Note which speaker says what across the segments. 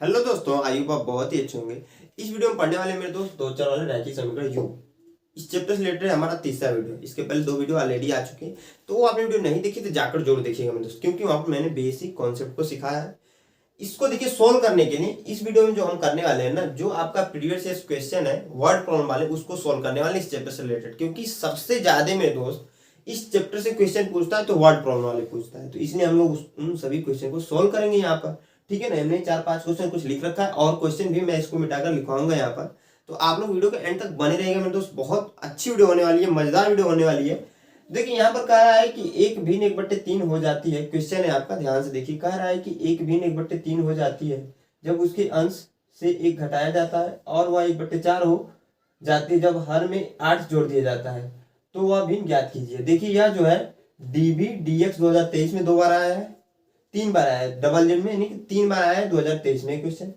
Speaker 1: Hello दोस्तों, आयु आप बहुत ही अच्छे होंगे। इस वीडियो में पढ़ने वाले मेरे दोस्त दो चार वाले रैखिक समीकरण यू इस चैप्टर से रिलेटेड हमारा तीसरा वीडियो। इसके पहले दो वीडियो ऑलरेडी आ चुके हैं, तो वो आपने वीडियो नहीं देखी तो जाकर जरूर देखिएगा मेरे दोस्त, क्योंकि वहां पर मैंने बेसिक कॉन्सेप्ट को सिखाया है। इसको देखिए सोल्व करने के लिए इस वीडियो में जो हम करने वाले हैं ना, जो आपका प्रीवियस ईयर क्वेश्चन है वर्ड प्रॉब्लम वाले, उसको सोल्व करने वाले इस चैप्टर से रिलेटेड। क्योंकि सबसे ज्यादा मेरे दोस्त इस चैप्टर से क्वेश्चन पूछता है तो वर्ड प्रॉब्लम वाले पूछता है, तो इसलिए हम लोग उन सभी क्वेश्चन को सोल्व करेंगे यहाँ पर। ठीक है ना, हमने 4-5 क्वेश्चन कुछ लिख रखा है और क्वेश्चन भी मैं इसको मिटाकर लिखवाऊंगा यहाँ पर। तो आप लोग वीडियो के एंड तक बने रहेगा मेरे दोस्त, बहुत अच्छी वीडियो होने वाली है, मजेदार वीडियो होने वाली है। देखिए यहाँ पर कह रहा है कि 1/1/3 हो जाती है। क्वेश्चन है आपका, ध्यान से देखिए। कह रहा है कि 1/1/3 हो जाती है जब उसके अंश से 1 घटाया जाता है, और वह 1/4 हो जाती है जब हर में 8 जोड़ दिया जाता है। तो वह भिन्न ज्ञात कीजिए। देखिए यह जो है डीबी डीएक्स 2023 में 2 बार आया है, 3 बार आया है, डबल जेड में यानी कि 3 बार आया है 2023 में क्वेश्चन।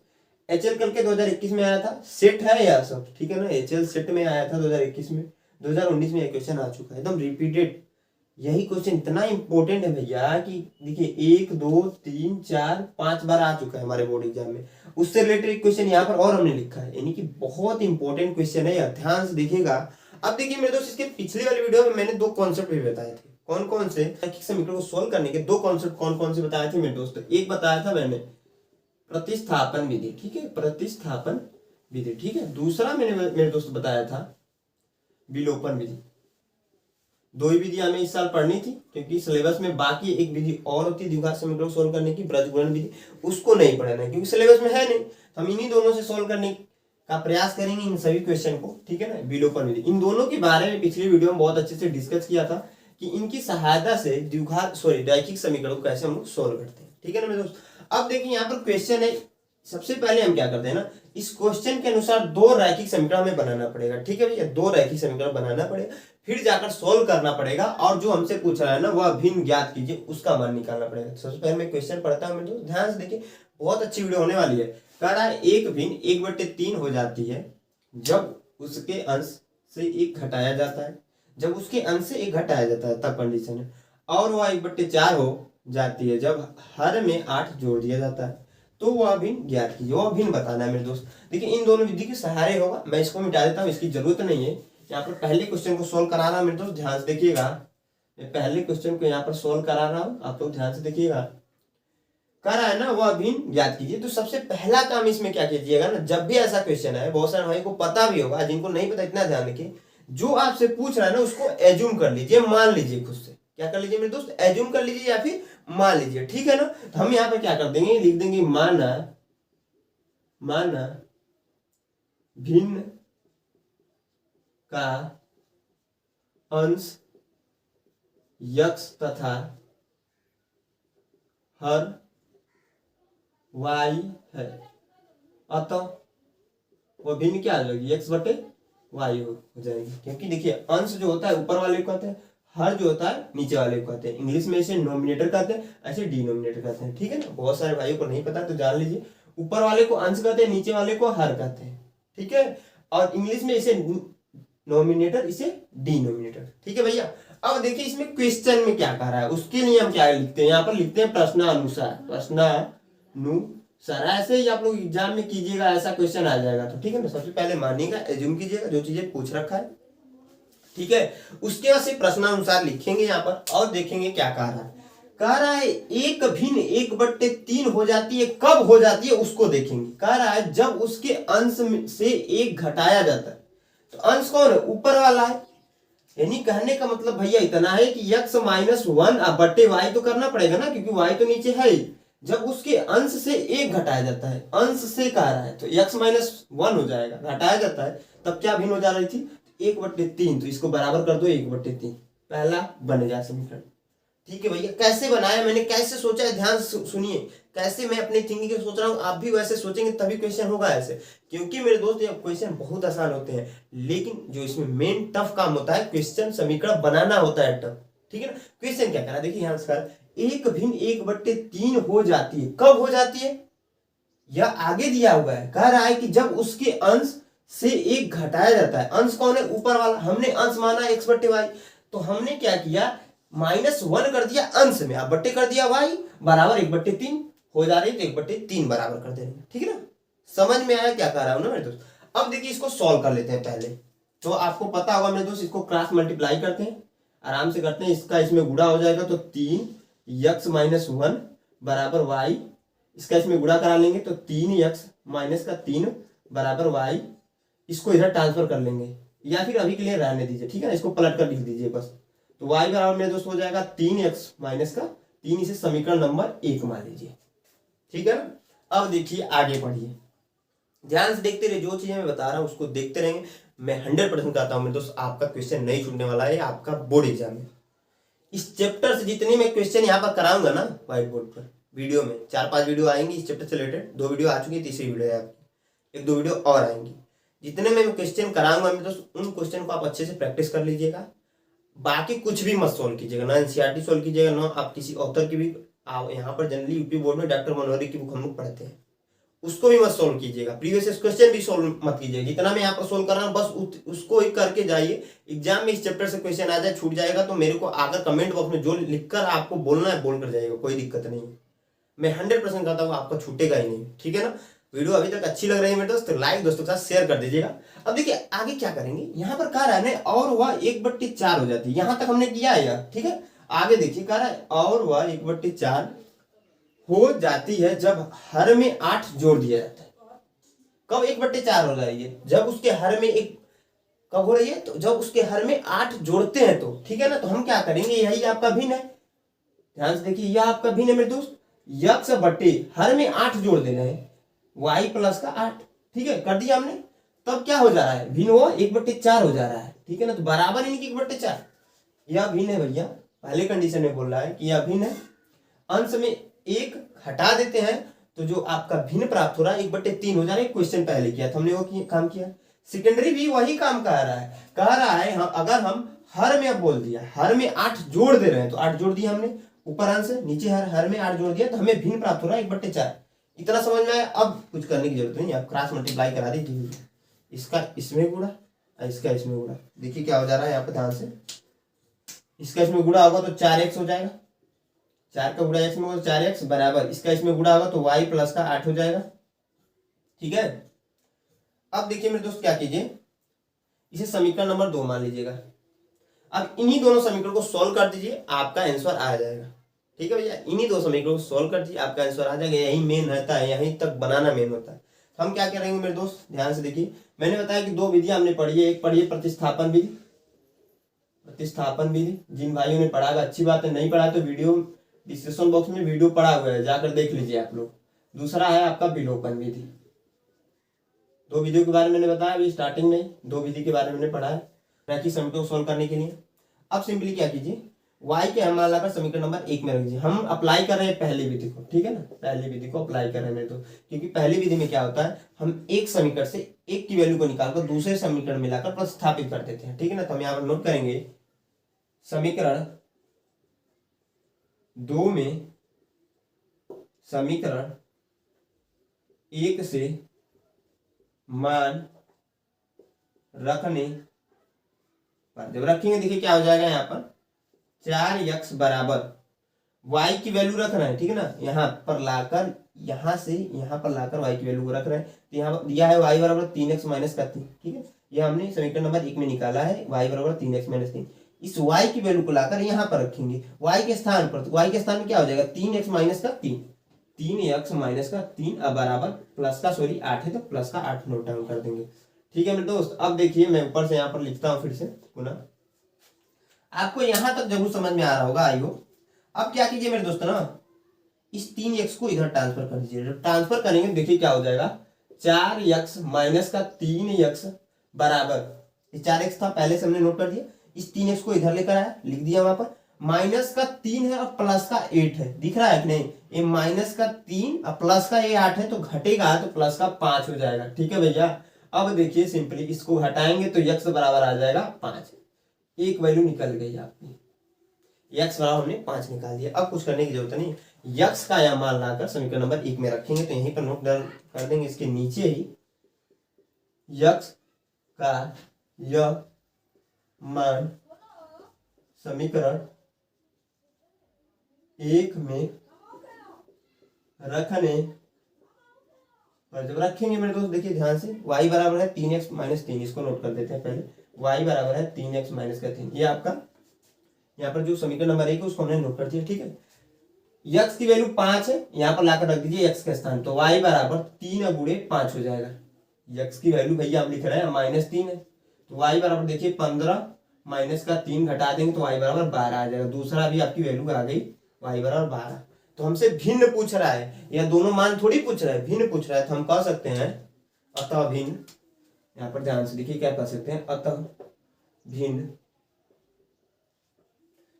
Speaker 1: एचएल कल के 2021 में आया था, सेट है यह सब, ठीक है ना। एचएल सेट में आया था 2021 में, 2019 में यह क्वेश्चन आ चुका है, एकदम रिपीटेड। यही क्वेश्चन इतना इंपॉर्टेंट है भैया कि देखिए 1 2 3 4 5 बार आ चुका है हमारे बोर्ड एग्जाम में। उससे रिलेटेड क्वेश्चन यहाँ पर और हमने लिखा है, यानी कि बहुत इंपॉर्टेंट क्वेश्चन है, ध्यान से देखिएगा। अब देखिए मेरे दोस्त, इसके पिछले वाले वीडियो में मैंने 2 कॉन्सेप्ट भी बताए थे। कौन कौन से? रैखिक समीकरण को सोल्व करने के 2 कॉन्सेप्ट कौन कौन से बताए थे मेरे दोस्त? एक बताया था मैंने प्रतिस्थापन विधि, ठीक है, प्रतिस्थापन विधि, ठीक है। दूसरा मैंने मेरे दोस्त बताया था विलोपन विधि। 2 ही विधि हमें इस साल पढ़नी थी, क्योंकि सिलेबस में बाकी एक विधि और होती है द्विघात समीकरण सोल्व करने की, ब्रजगुणन विधि। उसको नहीं पढ़ना है क्योंकि सिलेबस में है नहीं। हम इन्हीं दोनों से सोल्व करने का प्रयास करेंगे, इन सभी क्वेश्चन को, ठीक है ना। विलोपन विधि, इन दोनों के बारे में पिछली वीडियो में बहुत अच्छे से डिस्कस किया था कि इनकी सहायता से रैखिक समीकरण को कैसे हम लोग सोल्व करते हैं, ठीक है ना मेरे दोस्त। अब देखिए यहाँ पर क्वेश्चन है, सबसे पहले हम क्या करते हैं ना, इस क्वेश्चन के अनुसार 2 रैखिक समीकरण हमें बनाना पड़ेगा, ठीक है भैया। 2 रैखिक समीकरण बनाना पड़ेगा, फिर जाकर सोल्व करना पड़ेगा, और जो हमसे पूछ रहा है ना वह भिन्न ज्ञात कीजिए, उसका मान निकालना पड़ेगा। सबसे पहले मैं क्वेश्चन पढ़ता हूं, तो ध्यान से देखिए, बहुत अच्छी वीडियो होने वाली है। कह रहा है 1/1/3 हो जाती है जब उसके अंश से 1 घटाया जाता है। जब उसके अंश से 1 घटाया जाता है तब कंडीशन है। और वह 1/4 हो जाती है जब हर में 8 जोड़ दिया जाता है। तो वह भिन्न ज्ञात कीजिए, वह भिन्न बताना है मेरे दोस्त। देखिए इन दोनों विधि के सहारे होगा, मैं इसको मिटा देता हूँ, इसकी जरूरत नहीं है। यहाँ पर पहले क्वेश्चन को सोल्व करा रहा हूं मेरे दोस्त, ध्यान से देखिएगा। मैं पहले क्वेश्चन को यहाँ पर सोल्व करा रहा हूँ, आप लोग ध्यान से देखिएगा। कह रहा है ना वह भिन्न ज्ञात कीजिए। तो सबसे पहला काम इसमें क्या कीजिएगा ना, जब भी ऐसा क्वेश्चन है, बहुत सारे भाई को पता भी होगा, जिनको नहीं पता इतना ध्यान रखिए, जो आपसे पूछ रहा है ना उसको एज्यूम कर लीजिए, मान लीजिए खुद से। क्या कर लीजिए मेरे दोस्त? एज्यूम कर लीजिए या फिर मान लीजिए, ठीक है ना। तो हम यहाँ पर क्या कर देंगे, लिख देंगे माना भिन्न का अंश x तथा हर y है, अतः वह भिन्न क्या आ जाएगी, x/y हो जाएगी। क्योंकि देखिए अंश जो होता है ऊपर वाले को कहते हैं, हर जो होता है नीचे वाले को कहते हैं। इंग्लिश में इसे नोमिनेटर कहते हैं, ऐसे डिनोमिनेटर कहते हैं, ठीक है ना। बहुत सारे भाइयों को नहीं पता तो जान लीजिए, ऊपर वाले को अंश कहते हैं, नीचे वाले को हर कहते हैं, ठीक है। और इंग्लिश में इसे नोमिनेटर, इसे डिनोमिनेटर, ठीक है भैया। अब देखिए इसमें क्वेश्चन में क्या कह रहा है, उसके लिए हम क्या लिखते हैं, यहाँ पर लिखते हैं प्रश्नानुसार। ऐसे ही आप लोग एग्जाम में कीजिएगा, ऐसा क्वेश्चन आ जाएगा। तो ठीक है ना, सबसे पहले मानिएगा, एज्यूम कीजिएगा जो चीजें पूछ रखा है, ठीक है। उसके बाद से प्रश्नानुसार लिखेंगे यहाँ पर, और देखेंगे क्या कह रहा है। कह रहा है 1/1/3 हो जाती है, कब हो जाती है उसको देखेंगे। कह रहा है जब उसके अंश से 1 घटाया जाता है। तो अंश कौन है? ऊपर वाला है। यानी कहने का मतलब भैया इतना है कि x-1/y तो करना पड़ेगा ना, क्योंकि y तो नीचे है ही। जब उसके अंश से 1 घटाया जाता है, अंश से कह रहा है, तो x-1 हो जाएगा, घटाया जाता है, तब क्या भिन्न हो जा रही थी, 1/3। तो इसको बराबर कर दो 1/3, पहला बन गया समीकरण, ठीक है भैया। कैसे बनाया मैंने, कैसे सोचा है, ध्यान सुनिए। कैसे मैं अपनी थिंकिंग के सोच रहा हूँ, आप भी वैसे सोचेंगे तभी क्वेश्चन होगा ऐसे। क्योंकि मेरे दोस्त ये क्वेश्चन बहुत आसान होते हैं, लेकिन जो इसमें मेन टफ काम होता है, क्वेश्चन समीकरण बनाना होता है टफ, ठीक है ना। क्वेश्चन क्या करा, देखिए यहाँ से 1/1/3 हो जाती है, कब हो जाती है, यह आगे दिया हुआ है। कह रहा है कि जब उसके अंश से 1 घटाया जाता है। अंश कौन है? ऊपर वाला। हमने अंश माना x/y, तो हमने क्या किया, -1 कर दिया अंश में, अब बट्टे कर दिया y बराबर 1/3 हो जा रही है तो 1/3 बराबर कर देंगे। ठीक है ना, समझ में आया क्या कह रहा हूं ना मेरे दोस्त। अब देखिए इसको सॉल्व कर लेते हैं पहले। तो आपको पता होगा मेरे दोस्त, इसको क्रॉस मल्टीप्लाई करते हैं, आराम से करते हैं। इसका इसमें गुणा हो जाएगा तो 3x-1 बराबर वाई, इसका इसमें गुणा करा लेंगे तो 3x-3 बराबर वाई। इसको इधर ट्रांसफर कर लेंगे, या फिर अभी के लिए रहने दीजिए, ठीक है ना, इसको पलट कर लिख दीजिए बस। तो y बराबर मेरे दोस्त हो जाएगा 3x-3, इसे समीकरण नंबर 1 मान लीजिए। ठीक है ना। अब देखिए आगे बढ़िए, ध्यान से देखते रहिए, जो चीजें मैं बता रहा हूं उसको देखते रहेंगे। मैं 100% कहता हूं मेरे दोस्त, आपका क्वेश्चन नहीं छूटने वाला है, आपका बोर्ड एग्जाम में। इस चैप्टर से जितनी मैं क्वेश्चन यहाँ पर कराऊंगा ना व्हाइट बोर्ड पर, वीडियो में 4-5 वीडियो आएंगी इस चैप्टर से रिलेटेड, 2 वीडियो आ चुकी है, तीसरी वीडियो है आपकी, 1-2 वीडियो और आएंगी। जितने मैं क्वेश्चन कराऊंगा मेरे दोस्त, उन क्वेश्चन को आप अच्छे से प्रैक्टिस कर लीजिएगा। बाकी कुछ भी मत सोल्व कीजिएगा, ना एनसीईआरटी सोल्व कीजिएगा, ना आप किसी ऑथर की भी। यहाँ पर जनरली यूपी बोर्ड में डॉक्टर मनोहरी की बुक हम लोग पढ़ते हैं, उसको भी मत सोल्व कीजिएगा। प्रीवियस क्वेश्चन भी सोल्व मत कीजिएगा, जितना मैं यहाँ पर सोल्व कर रहा हूँ बस उसको ही करके जाइए। एग्जाम में इस चैप्टर से क्वेश्चन आ जाए, छूट जाएगा तो मेरे को आकर कमेंट बॉक्स में जो लिखकर आपको बोलना है बोल कर जाइएगा, कोई दिक्कत नहीं है। मैं 100% कहता हूँ आपका छूटेगा ही नहीं। ठीक है ना। वीडियो अभी तक अच्छी लग रही है मेरे दोस्त, तो लाइक दोस्तों के साथ शेयर कर दीजिएगा। अब देखिए आगे क्या करेंगे, यहाँ पर कह रहा है और वह 1/4 हो जाती है, यहाँ तक हमने किया है यार। ठीक है, आगे देखिए कह रहा है और वह 1/4 हो जाती है जब हर में 8 जोड़ दिया जाता है। कब 1/4 हो रही है, जब उसके हर में एक, कब हो रही है, तो जब उसके हर में 8 जोड़ते हैं तो। ठीक है ना, तो हम क्या करेंगे, यही आपका भिन्न है, ध्यान से देखिए, यह आपका भिन्न है मेरे दोस्त। यक्स बटे हर में 8 जोड़ देना है, y प्लस का 8। ठीक है, कर दिया हमने। तब क्या हो जा रहा है, भिन्न वो 1/4 हो जा रहा है। ठीक है ना, तो बराबर इनकी 1/4, यह भिन्न है भैया। पहले कंडीशन में बोल रहा है कि यह भिन्न है, अंश में 1 हटा देते हैं तो जो आपका भिन्न प्राप्त हो रहा है 1/3 हो जा रहा है। क्वेश्चन पहले किया था हमने, वो काम किया। सेकेंडरी भी वही काम कह रहा है, अगर हम हर में, अब बोल दिया हर में 8 जोड़ दे रहे हैं तो 8 जोड़ दिया हमने, ऊपर अंश नीचे हर में 8 जोड़ दिया तो हमें भिन्न प्राप्त हो रहा है 1/4। इतना समझ में आया। अब कुछ करने की जरूरत नहीं, आप क्रॉस मल्टीप्लाई करा दीजिए, इसका इसमें गुणा, इसका इसमें गुणा। देखिए क्या हो जा रहा है यहाँ पे, ध्यान से, इसका इसमें गुणा होगा तो 4x हो जाएगा, 4 का गुणा x में होगा तो 4x बराबर, इसका इसमें गुणा होगा तो y प्लस का 8 हो जाएगा। ठीक है, अब देखिए मेरे दोस्त क्या कीजिए, इसे समीकरण नंबर 2 मान लीजिएगा। अब इन्हीं दोनों समीकरण को सोल्व कर दीजिए, आपका आंसर आ जाएगा। ठीक है भैया, इन्हीं दो समीकरणों को सोल्व कर दीजिए, आपका आंसर आ जाएगा। यही मेन रहता है, यहीं तक बनाना मेन होता है। हम क्या करेंगे मेरे दोस्त, ध्यान से देखिए, मैंने बताया कि 2 विधियां हमने पढ़ी है। एक पढ़ी है प्रतिस्थापन विधि, प्रतिस्थापन विधि, जिन भाइयों ने पढ़ा है अच्छी बात है, नहीं पढ़ा तो वीडियो डिस्क्रिप्शन बॉक्स में वीडियो पड़ा हुआ है, जाकर देख लीजिए आप लोग। दूसरा है आपका विलोपन विधि। 2 विधियों के बारे में मैंने बताया अभी स्टार्टिंग में, 2 विधि के बारे में मैंने पढ़ा है रैखिक समीकरण को सोल्व करने के लिए। अब सिंपली क्या कीजिए, y के मान लाकर समीकरण नंबर 1 में रख दीजिए। हम अप्लाई कर रहे हैं पहली विधि को, ठीक है ना, पहली विधि को अप्लाई कर रहे हैं तो, क्योंकि पहली विधि में क्या होता है, हम एक समीकरण से एक की वैल्यू को निकालकर दूसरे समीकरण मिलाकर प्रतिस्थापित कर देते हैं। ठीक है ना, तो हम यहाँ पर नोट करेंगे, समीकरण 2 में समीकरण 1 से मान रखने पर जब रखेंगे, देखिए क्या हो जाएगा, यहाँ पर 4x बराबर y की वैल्यू रख रहे हैं। ठीक है ना, यहाँ पर लाकर, यहाँ से यहाँ पर लाकर y की वैल्यू को रख रहे हैं। तो यहाँ पर दिया है y बराबर 3x माइनस का 3। ठीक है, यह हमने समीकरण नंबर 1 में निकाला है, y बराबर 3x माइनस 3। इस y की वैल्यू को लाकर यहाँ पर रखेंगे y के स्थान पर, तो y के स्थान में क्या हो जाएगा, 3x माइनस का 3, 3x माइनस का 3 अब बराबर प्लस का 8 है तो प्लस का 8 नोट डाउन कर देंगे। ठीक है मेरे दोस्त, अब देखिए मैं ऊपर से यहाँ पर लिखता हूँ फिर से पुनः, आपको यहां तक जरूर समझ में आ रहा होगा आई हो। अब क्या कीजिए मेरे दोस्तों ना, इस 3x को इधर ट्रांसफर कर दीजिए। जब ट्रांसफर करेंगे देखिए क्या हो जाएगा, 4x माइनस का 3x बराबर, 4x था पहले से हमने नोट कर दिया, इस 3x को इधर लेकर आया, लिख दिया वहां पर, माइनस का 3 है और प्लस का 8 है, दिख रहा है कि नहीं, ये माइनस का 3 और प्लस का ये 8 है, तो घटेगा तो प्लस का 5 हो जाएगा। ठीक है भैया, अब देखिए सिंपली इसको हटाएंगे तो x बराबर आ जाएगा 5, एक वैल्यू निकल गई आपकी, x बराबर हमने 5 निकाल दिया। अब कुछ करने की जरूरत नहीं, x का यह मान लाकर समीकरण नंबर 1 में रखेंगे, तो यहीं पर नोट डाउन कर देंगे, इसके नीचे ही x का यह मान समीकरण 1 में रखने और जब रखेंगे मेरे दोस्त देखिए ध्यान से y बराबर है 3x माइनस 3, इसको नोट कर देते हैं पहले। y बराबर है 3x माइनस का 3, ये आपका यहाँ पर जो समीकरण नंबर 1 है उसको हमने नोट कर दिया, ठीक है। x की वैल्यू 5 है, यहाँ पर लाकर रख दीजिए x के स्थान, तो y बराबर 3 गुणे 5 हो जाएगा। x की वैल्यू भैया हम लिख रहे हैं -3 है, तो y बराबर देखिए 15 माइनस का 3 घटा देंगे तो y बराबर 12 आ जाएगा। दूसरा भी आपकी वैल्यू आ गई y बराबर 12। तो हमसे भिन्न पूछ रहा है, या दोनों मान थोड़ी पूछ रहा है, भिन्न पूछ रहा है, तो हम कह सकते हैं अतः भिन्न। यहाँ पर ध्यान से देखिए क्या कह सकते हैं, अतः भिन्न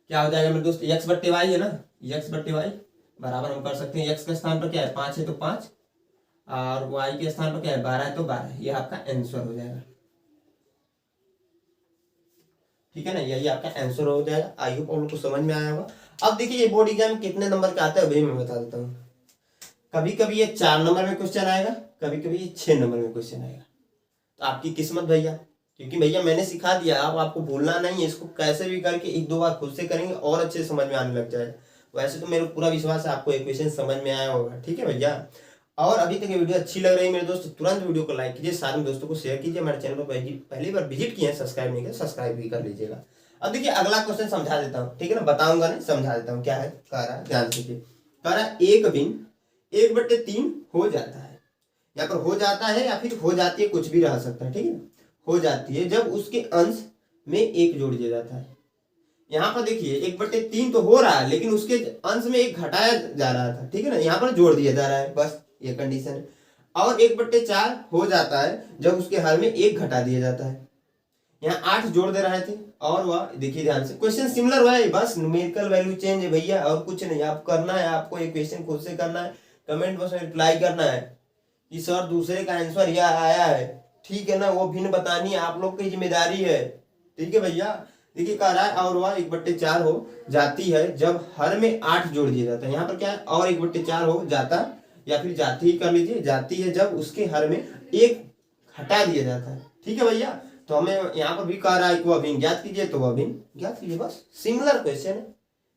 Speaker 1: क्या हो जाएगा मेरे दोस्त, x बट्टे वाई है ना, x बट्टे वाई बराबर हम कर सकते हैं x के स्थान पर क्या है 5 है तो 5 और y के स्थान पर क्या है 12 है तो 12, ये आपका आंसर हो जाएगा, ठीक है ना, यही आपका आंसर हो जाएगा। आई होप आप लोग को समझ में आया होगा। अब देखिए ये बोर्ड एग्जाम कितने नंबर का आता है वही मैं बता देता हूँ। कभी कभी ये 4 नंबर में क्वेश्चन आएगा, कभी कभी ये 6 नंबर में क्वेश्चन आएगा, तो आपकी किस्मत भैया, क्योंकि भैया मैंने सिखा दिया, अब आपको भूलना नहीं है, इसको कैसे भी करके 1-2 बार खुद से करेंगे और अच्छे से समझ में आने लग जाएगा। वैसे तो मेरे पूरा विश्वास है आपको इक्वेशन समझ में आया होगा, ठीक है भैया। और अभी तक ये वीडियो अच्छी लग रही है मेरे दोस्त, तुरंत वीडियो को लाइक कीजिए, सारे दोस्तों को शेयर कीजिए, हमारे चैनल पर पहली बार विजिट किए हैं सब्सक्राइब नहीं किया सब्सक्राइब भी कर लीजिएगा। अब देखिए अगला क्वेश्चन समझा देता हूँ, ठीक है ना, बताऊंगा नहीं समझा देता हूँ क्या है। कह रहा है ध्यान से, कह रहा है एक भिन्न 1/3 हो जाता है, यहाँ पर हो जाता है या फिर हो जाती है, कुछ भी रह सकता है, ठीक है, हो जाती है जब उसके अंश में 1 जोड़ दिया जाता है। यहाँ पर देखिए 1/3 तो हो रहा है लेकिन उसके अंश में 1 घटाया जा रहा था, ठीक है ना, यहाँ पर जोड़ दिया जा रहा है, बस ये कंडीशन है। और 1/4 हो जाता है जब उसके हर में 1 घटा दिया जाता है। यहाँ 8 जोड़ दे रहे थे और वह देखिए ध्यान से क्वेश्चन सिमिलर हुआ है, बस न्यूमेरिकल वैल्यू चेंज है भैया, और कुछ नहीं। आप करना है, आपको ये क्वेश्चन खुद से करना है, कमेंट बॉक्स में रिप्लाई करना है कि सर दूसरे का आंसर यह आया है, ठीक है ना, वो भिन्न बतानी है, आप लोग की जिम्मेदारी है, ठीक है भैया। देखिए कह रहा है और वह 1/4 हो जाती है जब हर में 8 जोड़ दिया जाता है। यहाँ पर क्या है, और 1/4 हो जाता या फिर जाती ही कर लीजिए, जाती है जब उसके हर में 1 हटा दिया जाता है, ठीक है भैया। तो हमें यहाँ पर भी कह रहा है कि वह भिन्न ज्ञात कीजिए, तो वह भिन्न ज्ञात कीजिए, बस सिमिलर क्वेश्चन है,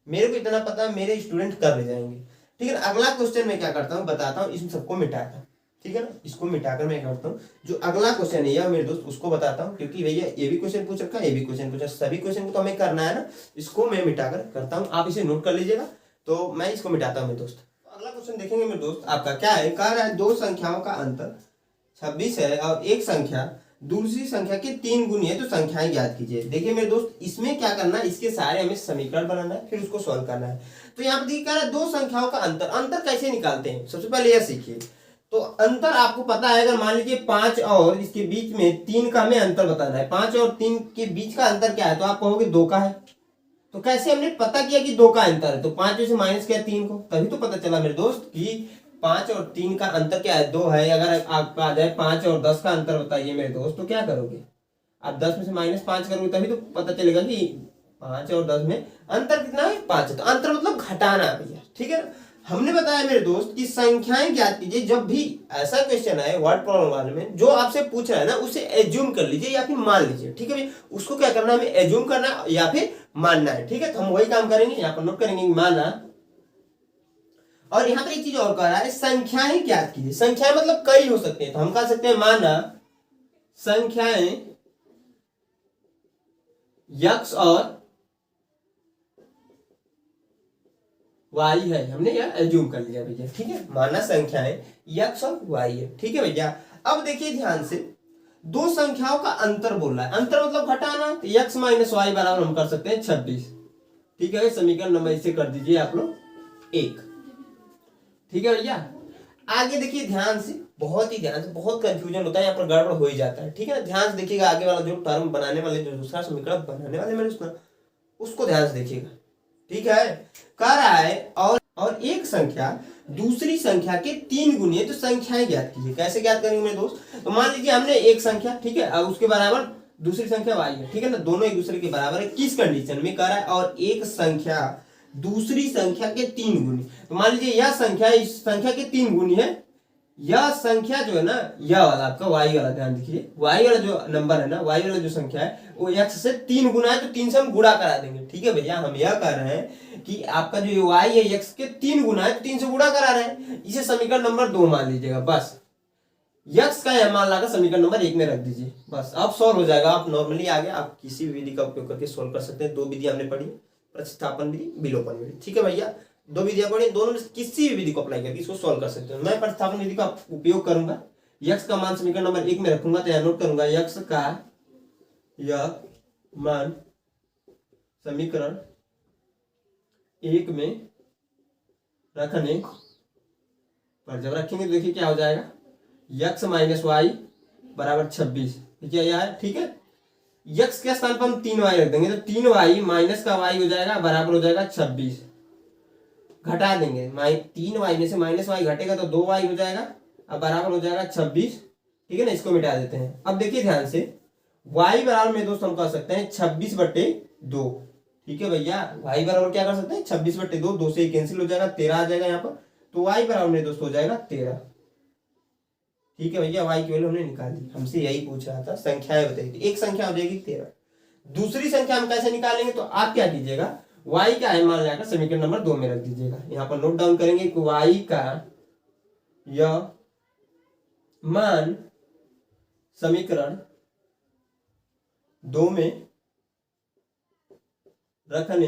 Speaker 1: मेरे को इतना पता है, मेरे स्टूडेंट कर ले जाएंगे, ठीक है ना। अगला क्वेश्चन मैं क्या करता हूँ बताता हूँ, इन सबको मिटाता, ठीक है ना, इसको मिटाकर मैं करता हूँ जो अगला क्वेश्चन है यह मेरे दोस्त उसको बताता हूँ, क्योंकि भैया ये भी क्वेश्चन पूछ रखा है, ये भी क्वेश्चन पूछा, सभी क्वेश्चन को तो हमें करना है ना, इसको मैं मिटाकर करता हूँ, आप इसे नोट कर लीजिएगा। तो मैं इसको मिटाता हूँ मेरे दोस्त। अगला क्वेश्चन देखेंगे मेरे दोस्त, आपका क्या है, कह रहा है 2 संख्याओं का अंतर 26 है और एक संख्या दूसरी संख्या के 3 गुनी है, तो संख्याएं ज्ञात कीजिए। देखिए मेरे दोस्त इसमें क्या करना है, इसके सारे हमें समीकरण बनाना है, फिर उसको सॉल्व करना है। तो यहाँ पर देखिए कह रहा है 2 संख्याओं का अंतर, अंतर कैसे निकालते हैं, सबसे पहले यह सीखिए। तो अंतर आपको पता है, अगर मान लीजिए 5 और इसके बीच में 3 का हमें अंतर बताना है, 5 और 3 के बीच का अंतर क्या है, तो आप कहोगे 2 का है। तो कैसे हमने पता किया कि 2 का अंतर है, तो 5 में से माइनस किया 3 को, तभी तो पता चला मेरे दोस्त कि 5 और 3 का अंतर क्या है, 2 है। अगर आपका आ जाए 5 और 10 का अंतर बताइए मेरे दोस्त, तो क्या करोगे आप, 10 में से -5 करोगे, तभी तो पता चलेगा कि 5 और 10 में अंतर कितना है, 5 है। तो अंतर मतलब घटाना भैया, ठीक है ना। हमने बताया मेरे दोस्त कि संख्याएं ज्ञात कीजिए, जब भी ऐसा क्वेश्चन है वर्ड प्रॉब्लम वाले में जो आपसे पूछ रहा है ना, उसे एज्यूम कर लीजिए या फिर मान लीजिए, ठीक है भैया। उसको क्या करना है, हमें एज्यूम करना है या फिर मानना है, ठीक है। तो हम वही काम करेंगे, यहाँ पर नोट करेंगे माना। और यहाँ पर एक चीज और कह रहा है, संख्याएं ज्ञात कीजिए। संख्याएं मतलब कई हो सकते हैं, तो हम कह सकते हैं माना संख्याएं x और y है, हमने यह एज्यूम कर लिया भैया, ठीक है। माना संख्याएं x और y है, ठीक है भैया। अब देखिए ध्यान से, 2 संख्याओं का अंतर बोल रहा है, अंतर मतलब घटाना, तो x - y बराबर हम कर सकते हैं 26, ठीक है। समीकरण नंबर इसे कर दीजिए आप लोग 1, ठीक है भैया। आगे देखिए ध्यान से, बहुत ही ध्यान से, बहुत कंफ्यूजन होता है यहाँ पर, गड़बड़ हो ही जाता है, ठीक है ना। ध्यान से देखिएगा, आगे वाला जो टर्म बनाने वाले, जो दूसरा समीकरण बनाने वाले मेरे उसको ध्यान से देखिएगा, ठीक है। कह रहा है और एक संख्या दूसरी संख्या के 3 गुनी है, तो संख्याएं ज्ञात कीजिए। कैसे ज्ञात करेंगे मेरे दोस्त, तो मान लीजिए हमने एक संख्या, ठीक है, और उसके बराबर दूसरी संख्या y है, ठीक है ना, दोनों एक दूसरे के बराबर है। किस कंडीशन में, कह रहा है और एक संख्या दूसरी संख्या के 3 गुनी। तो मान लीजिए यह संख्या इस संख्या के 3 गुनी है, यह संख्या जो है ना, यह वाला आपका y वाला, ध्यान देखिए y वाला जो नंबर है ना, y वाला जो संख्या है वो x से 3 गुना है, तो 3 से हम गुणा करा देंगे, ठीक है भैया। हम यह कह रहे हैं कि आपका जो y है x के 3 गुना है, तो 3 से गुणा करा रहे हैं, इसे समीकरण नंबर 2 मान लीजिएगा। बस x का यह मान लाकर समीकरण नंबर 1 में रख दीजिए, बस अब सॉल्व हो जाएगा। आप नॉर्मली आगे आप किसी भी विधि का उपयोग करके सॉल्व कर सकते हैं। 2 विधि हमने पढ़ी, प्रतिस्थापन विधि, विलोपन विधि, ठीक है भैया। 2 विधियां पढ़ी, दोनों में किसी भी विधि को अप्लाई करके इसको सॉल्व कर सकते हैं। मैं प्रतिस्थापन विधि का उपयोग करूंगा, x का मान समीकरण नंबर 1 में रखूंगा, तो यह नोट करूंगा x का यह मान समीकरण 1 में रखने पर जब रखेंगे तो देखिए क्या हो जाएगा, x माइनस वाई बराबर 26, क्या यह है, ठीक है। x के स्थान पर हम 3y रख देंगे, तो 3y माइनस का y हो जाएगा बराबर हो जाएगा 26, घटा देंगे 3y में से माइनस y घटेगा तो 2y हो जाएगा, अब बराबर हो जाएगा 26, ठीक है ना। इसको मिटा देते हैं। अब देखिए ध्यान से, y बराबर में दोस्त हम कह सकते हैं 26/2, ठीक है भैया। y बराबर क्या कर सकते हैं 26/2, 2 से कैंसिल हो जाएगा, 13 आ जाएगा यहाँ पर, तो y बराबर में दोस्त हो जाएगा 13, ठीक है भैया। y की वैल्यू हमने निकाल दी, हमसे यही पूछ रहा था, संख्याएं बताइए। तो एक संख्या हो जाएगी 13, दूसरी संख्या हम कैसे निकालेंगे, तो आप क्या कीजिएगा, y का मान लाकर समीकरण नंबर 2 में रख दीजिएगा। यहाँ पर नोट डाउन करेंगे कि y का यह मान समीकरण 2 में रखने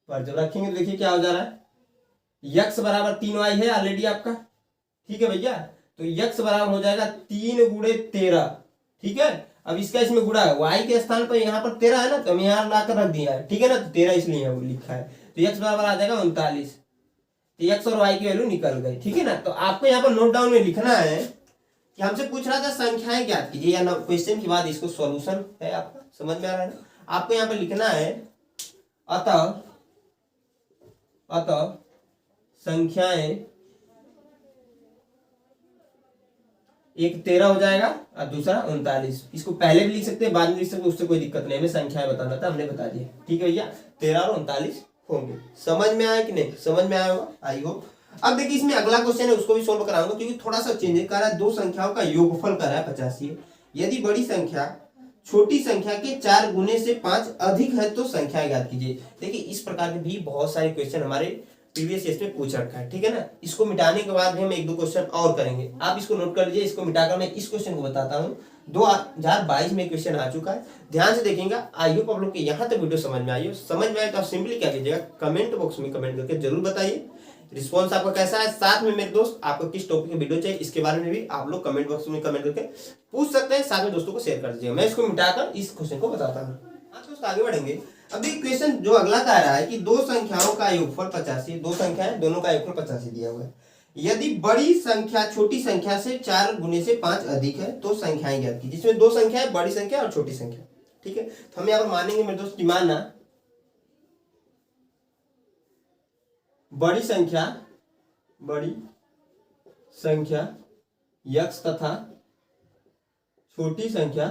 Speaker 1: पर जब रखेंगे तो देखिए क्या हो जा रहा है, x बराबर 3y है ऑलरेडी आपका, ठीक है भैया। तो x बराबर हो जाएगा 3 गुणे 13, ठीक है। अब इसका इसमें गुणा है, y के स्थान पर यहाँ पर 13 है ना, तो हम यहाँ लाकर रख दिया है, ठीक है ना, तो 13 इसलिए वो लिखा है। तो x बराबर आ जाएगा 39, तो x और y की वैल्यू निकल गई, ठीक है ना। तो आपको यहाँ पर नोट डाउन में लिखना है कि हमसे पूछ रहा था संख्याएं ज्ञात कीजिए, या क्वेश्चन के बाद इसको सॉल्यूशन है, आपका समझ में आ रहा है ना। आपको यहाँ पर लिखना है अतः संख्याएं, एक 13 हो जाएगा और दूसरा 39। इसको पहले भी लिख सकते हैं, बाद में लिख सकते हैं, उससे कोई दिक्कत नहीं। हमें संख्याएं बताना था, हमने बता दिया, ठीक है भैया। 13 और 39 होंगे। समझ में आया कि नहीं, समझ में आया होगा, आई होप। अब देखिए इसमें अगला क्वेश्चन है, उसको भी सोल्व कराऊंगा, क्योंकि थोड़ा सा चेंज कर रहा है। 2 संख्याओं का योगफल कर रहा है 85। यदि बड़ी संख्या छोटी संख्या के 4 गुने से 5 अधिक है तो संख्या ज्ञात कीजिए। देखिए इस प्रकार के भी बहुत सारे क्वेश्चन हमारे प्रीवियस ईयर में पूछ रखा है, ठीक है ना। इसको मिटाने के बाद भी हम 1-2 क्वेश्चन और करेंगे, आप इसको नोट कर लीजिए। इसको मिटाकर मैं इस क्वेश्चन को बताता हूँ। 2022 में क्वेश्चन आ चुका है, ध्यान से देखेंगे। आई होप आप लोग के यहाँ तक वीडियो समझ में आई हो। समझ में आए तो आप सिंपली क्या कीजिएगा, कमेंट बॉक्स में कमेंट करके जरूर बताइए रिस्पॉन्स आपका कैसा है। साथ में मेरे दोस्त आपको किस टॉपिक की वीडियो चाहिए, इसके बारे में भी आप लोग कमेंट बॉक्स में कमेंट करके पूछ सकते हैं। साथ में दोस्तों को शेयर कर दीजिएगा। मैं इसको मिटाकर इस क्वेश्चन को बताता हूँ। हाँ दोस्त आगे बढ़ेंगे। अभी क्वेश्चन जो अगला कह रहा है कि 2 संख्याओं का योगफल 85, 2 संख्याएं दोनों का योगफल 85 दिया हुआ है। यदि बड़ी संख्या छोटी संख्या से 4 गुने से 5 अधिक है तो संख्याएं ज्ञात कीजिए। जिसमें 2 संख्या है, बड़ी संख्या और छोटी संख्या, ठीक है। तो हम यहाँ पर मानेंगे मेरे दोस्त की मानना, बड़ी संख्या x तथा छोटी संख्या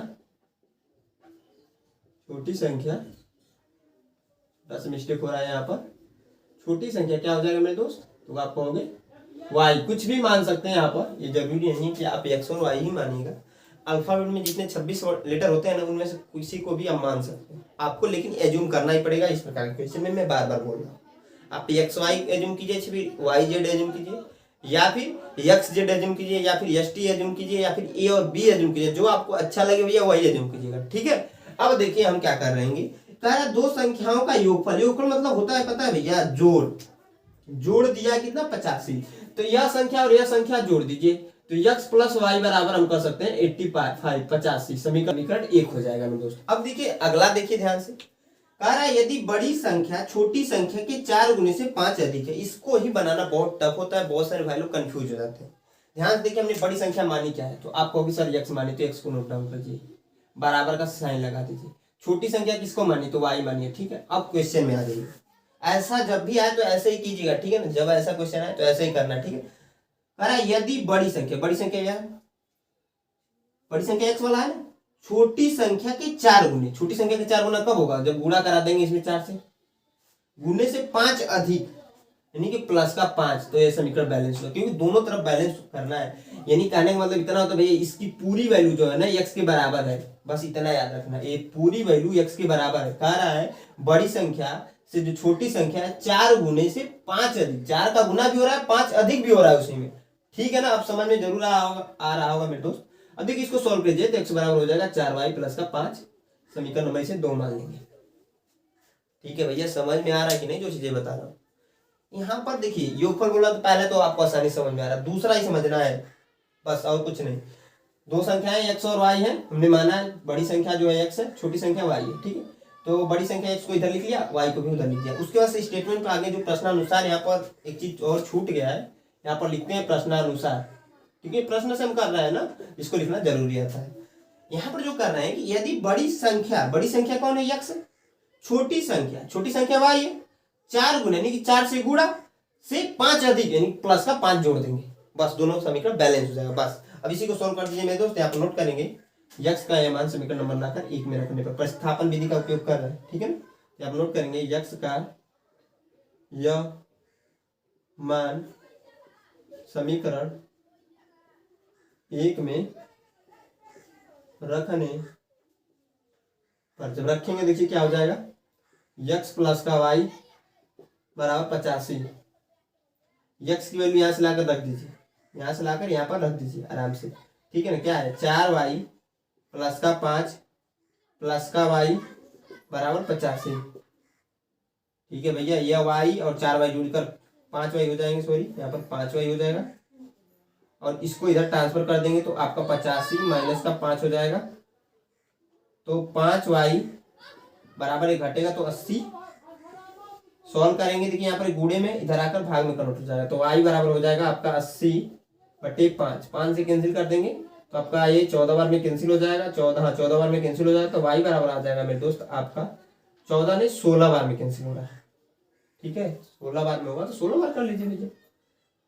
Speaker 1: बस मिस्टेक हो रहा है यहाँ पर। छोटी संख्या क्या हो जाएगा मेरे दोस्त, तो आप कहोगे y, कुछ भी मान सकते हैं यहाँ पर। ये जरूरी नहीं है कि आप x और y ही मानिएगा। अल्फाबेट में जितने 26 लेटर होते हैं ना, उनमें से किसी को भी आप मान सकते हैं आपको, लेकिन एज्यूम करना ही पड़ेगा। इस प्रकार के क्वेश्चन में मैं बार बार बोल रहा हूँ। आप एक्स वाई एज्यूम कीजिए, फिर वाई जेड एज्यूम कीजिए, या फिर एक्स जेड एज्यूम कीजिए, या फिर एस टी एज्यूम कीजिए, या फिर ए और बी एज्यूम कीजिए। जो आपको अच्छा लगे भैया वही एज्यूम कीजिएगा, ठीक है। अब देखिए हम क्या कर रहे हैं, कह रहा है 2 संख्याओं का योगफल। योगफल मतलब होता है पता है भैया, जोड़ दिया कितना 85, तो यह संख्या और यह संख्या जोड़ दीजिए, तो x प्लस वाई बराबर हम कर सकते हैं 85। समीकरण 1 हो जाएगा मेरे दोस्त। अब देखिए अगला, देखिए ध्यान से, कह रहा है यदि बड़ी संख्या छोटी संख्या के 4 गुने से 5 अधिक है। इसको ही बनाना बहुत टफ होता है, बहुत सारे भाई लोग कंफ्यूज हो जाते हैं। ध्यान से देखिए, हमने बड़ी संख्या मानी क्या है, तो आप कहोगे सर x मानी, तो x को नोट डाउन कीजिए, बराबर का साइन लगा दीजिए। छोटी संख्या किसको मानी, तो y मानी है, ठीक है। अब क्वेश्चन में आ जाइए। ऐसा जब भी आए तो ऐसे ही कीजिएगा, ठीक है ना। जब ऐसा क्वेश्चन आए तो ऐसे ही करना, ठीक है। कह रहा है यदि बड़ी संख्या क्या है, बड़ी संख्या x वाला है ना, छोटी संख्या के 4 गुने। छोटी संख्या के 4 गुना कब होगा, जब गुणा करा देंगे इसमें 4 से, गुने से 5 अधिक, यानी कि प्लस का 5, तो ये समीकरण बैलेंस होगा, क्योंकि दोनों तरफ बैलेंस करना है। यानी कहने का मतलब इतना होता है भैया, इसकी पूरी वैल्यू जो है ना x के बराबर है, बस इतना याद रखना, ये पूरी वैल्यू x के बराबर है। कह रहा है बड़ी संख्या से जो छोटी संख्या है 4 गुने से 5 अधिक, 4 का गुना भी हो रहा है 5 अधिक भी हो रहा है उसी में। ठीक है ना, अब समझ में जरूर आ रहा होगा मेरे दोस्त। अब देखिए इसको सॉल्व कीजिए तो x बराबर हो जाएगा 4y प्लस का 5, समीकरण नंबर से 2 मान लेंगे। ठीक है भैया, समझ में आ रहा है कि नहीं जो चीजें बता रहा हूँ। यहाँ पर देखिए योगफल बोला तो पहले तो आपको आसानी समझ में आ रहा है, दूसरा ही समझना है बस, और कुछ नहीं। दो संख्याएं x और y है, हमने माना है बड़ी संख्या जो है x है, छोटी संख्या y है। ठीक है, तो बड़ी संख्या x को इधर लिख लिया, y को भी उधर लिख दिया। उसके बाद से स्टेटमेंट पे आगे जो प्रश्नानुसार, यहाँ पर एक चीज और छूट गया है, यहाँ पर लिखते हैं प्रश्नानुसार, क्योंकि प्रश्न से हम कर रहे हैं ना, इसको लिखना जरूरी आता है। यहाँ पर जो कर रहे हैं कि यदि बड़ी संख्या कौन है, x, छोटी संख्या y है, 4 गुना यानी कि 4 से गुणा से 5 अधिक यानी प्लस का 5 जोड़ देंगे, बस दोनों समीकरण बैलेंस हो जाएगा। बस अब इसी को सॉल्व कर दीजिए मेरे दोस्त। यहाँ पर नोट करेंगे x का यह मान समीकरण नंबर लाकर 1 में रखने पर प्रतिस्थापन विधि का उपयोग कर रहे हैं। ठीक है ना, यहाँ पर नोट करेंगे x का यह मान समीकरण 1 में रखने पर, जब रखेंगे देखिए क्या हो जाएगा, x प्लस का y बराबर 85। x की वैल्यू यहाँ से लाकर रख दीजिए, यहाँ से लाकर यहाँ पर रख दीजिए आराम से। ठीक है ना, क्या है 4y प्लस का 5 प्लस का y बराबर 85। ठीक है भैया, यह y और 4y जोड़कर 5y हो जाएंगे, सॉरी यहाँ पर 5y हो जाएगा, और इसको इधर ट्रांसफर कर देंगे तो आपका 85 माइनस का 5 हो जाएगा, तो 5y बराबर एक घटेगा तो 80। सॉल्व करेंगे देखिए यहाँ पर गुणे में, इधर आकर भाग में कन्वर्ट हो जाएगा, तो y बराबर हो जाएगा आपका 80/5, 5 से कैंसिल कर देंगे तो आपका ये 14 बार में कैंसिल हो जाएगा, 14 बार में कैंसिल हो जाएगा, तो y बराबर आ जाएगा मेरे दोस्त आपका 14 नहीं 16 बार में कैंसिल हो रहा है। ठीक है, 16 बार में होगा तो 16 बार कर लीजिए भैया,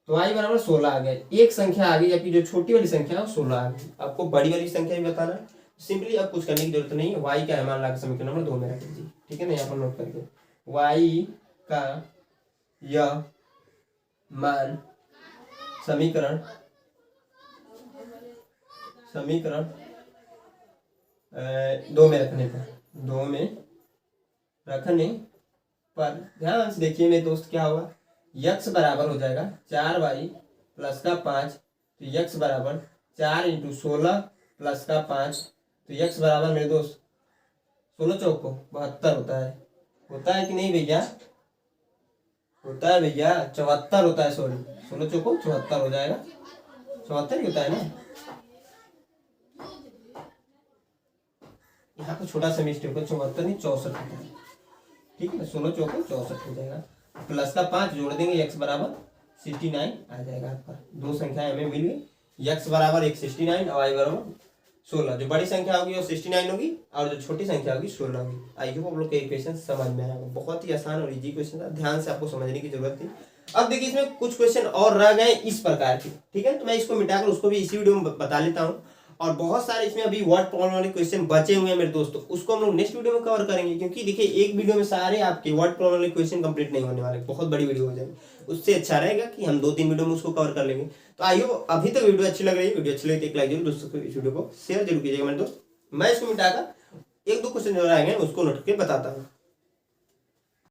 Speaker 1: तो y बराबर 16 आ गया। एक संख्या आ गई, जबकि जो छोटी वाली संख्या है वो 16 आ गई। आपको बड़ी वाली संख्या भी बताना, सिंपली अब कुछ करने की जरूरत नहीं है, y का मान लाकर समीकरण नंबर 2 में रख दीजिए। ठीक है ना, यहाँ पर नोट करके y का यह मान समीकरण 2 में रखने पर ध्यान से देखिए मेरे दोस्त क्या होगा, x बराबर हो जाएगा 4y प्लस का 5, तो x बराबर 4 × 16 प्लस का 5, तो x बराबर मेरे दोस्त 16 चौक को 72 होता है कि नहीं भैया, होता है भैया, 74 होता है, सॉरी 16 चौको 74 हो जाएगा, 74 ही होता है ना। यहाँ पर छोटा सा मिस्टेक हो, 74 नहीं 64 होता है। ठीक है, 16 चौको 64 हो जाएगा, प्लस का 5 जोड़ देंगे, x बराबर 69 आ जाएगा आपका। दो संख्याएं हमें मिल गई, x बराबर 69 और y बराबर 16। जो बड़ी संख्या होगी वो 69 होगी और जो छोटी संख्या होगी 16 होगी। आई होप आप लोग के इक्वेशन समझ में आएगा, बहुत ही आसान और इजी क्वेश्चन था, ध्यान से आपको समझने की जरूरत थी। अब देखिए इसमें कुछ क्वेश्चन और रह गए इस प्रकार के। ठीक है, तो मैं इसको मिटाकर उसको भी इसी वीडियो में बता लेता हूँ, और बहुत सारे इसमें अभी वर्ड प्रॉब्लम वाले क्वेश्चन बचे हुए हैं मेरे दोस्तों, उसको हम लोग नेक्स्ट वीडियो में कवर करेंगे, क्योंकि देखिए एक वीडियो में सारे आपके वर्ड प्रॉब्लम वाले क्वेश्चन कंप्लीट नहीं होने वाले, बहुत बड़ी वीडियो हो जाएगी। उससे अच्छा रहेगा कि हम 2-3 वीडियो में उसको कवर कर लेंगे। तो आई होप अभी तक वीडियो अच्छी लग रही है, वीडियो अच्छी लगी तो एक लाइक जरूर, दोस्तों को इस वीडियो को शेयर जरूर कीजिएगा मेरे दोस्त। मैं इसको मिटाकर 1-2 क्वेश्चन जो रहेंगे उसको नोट करके बताता हूँ।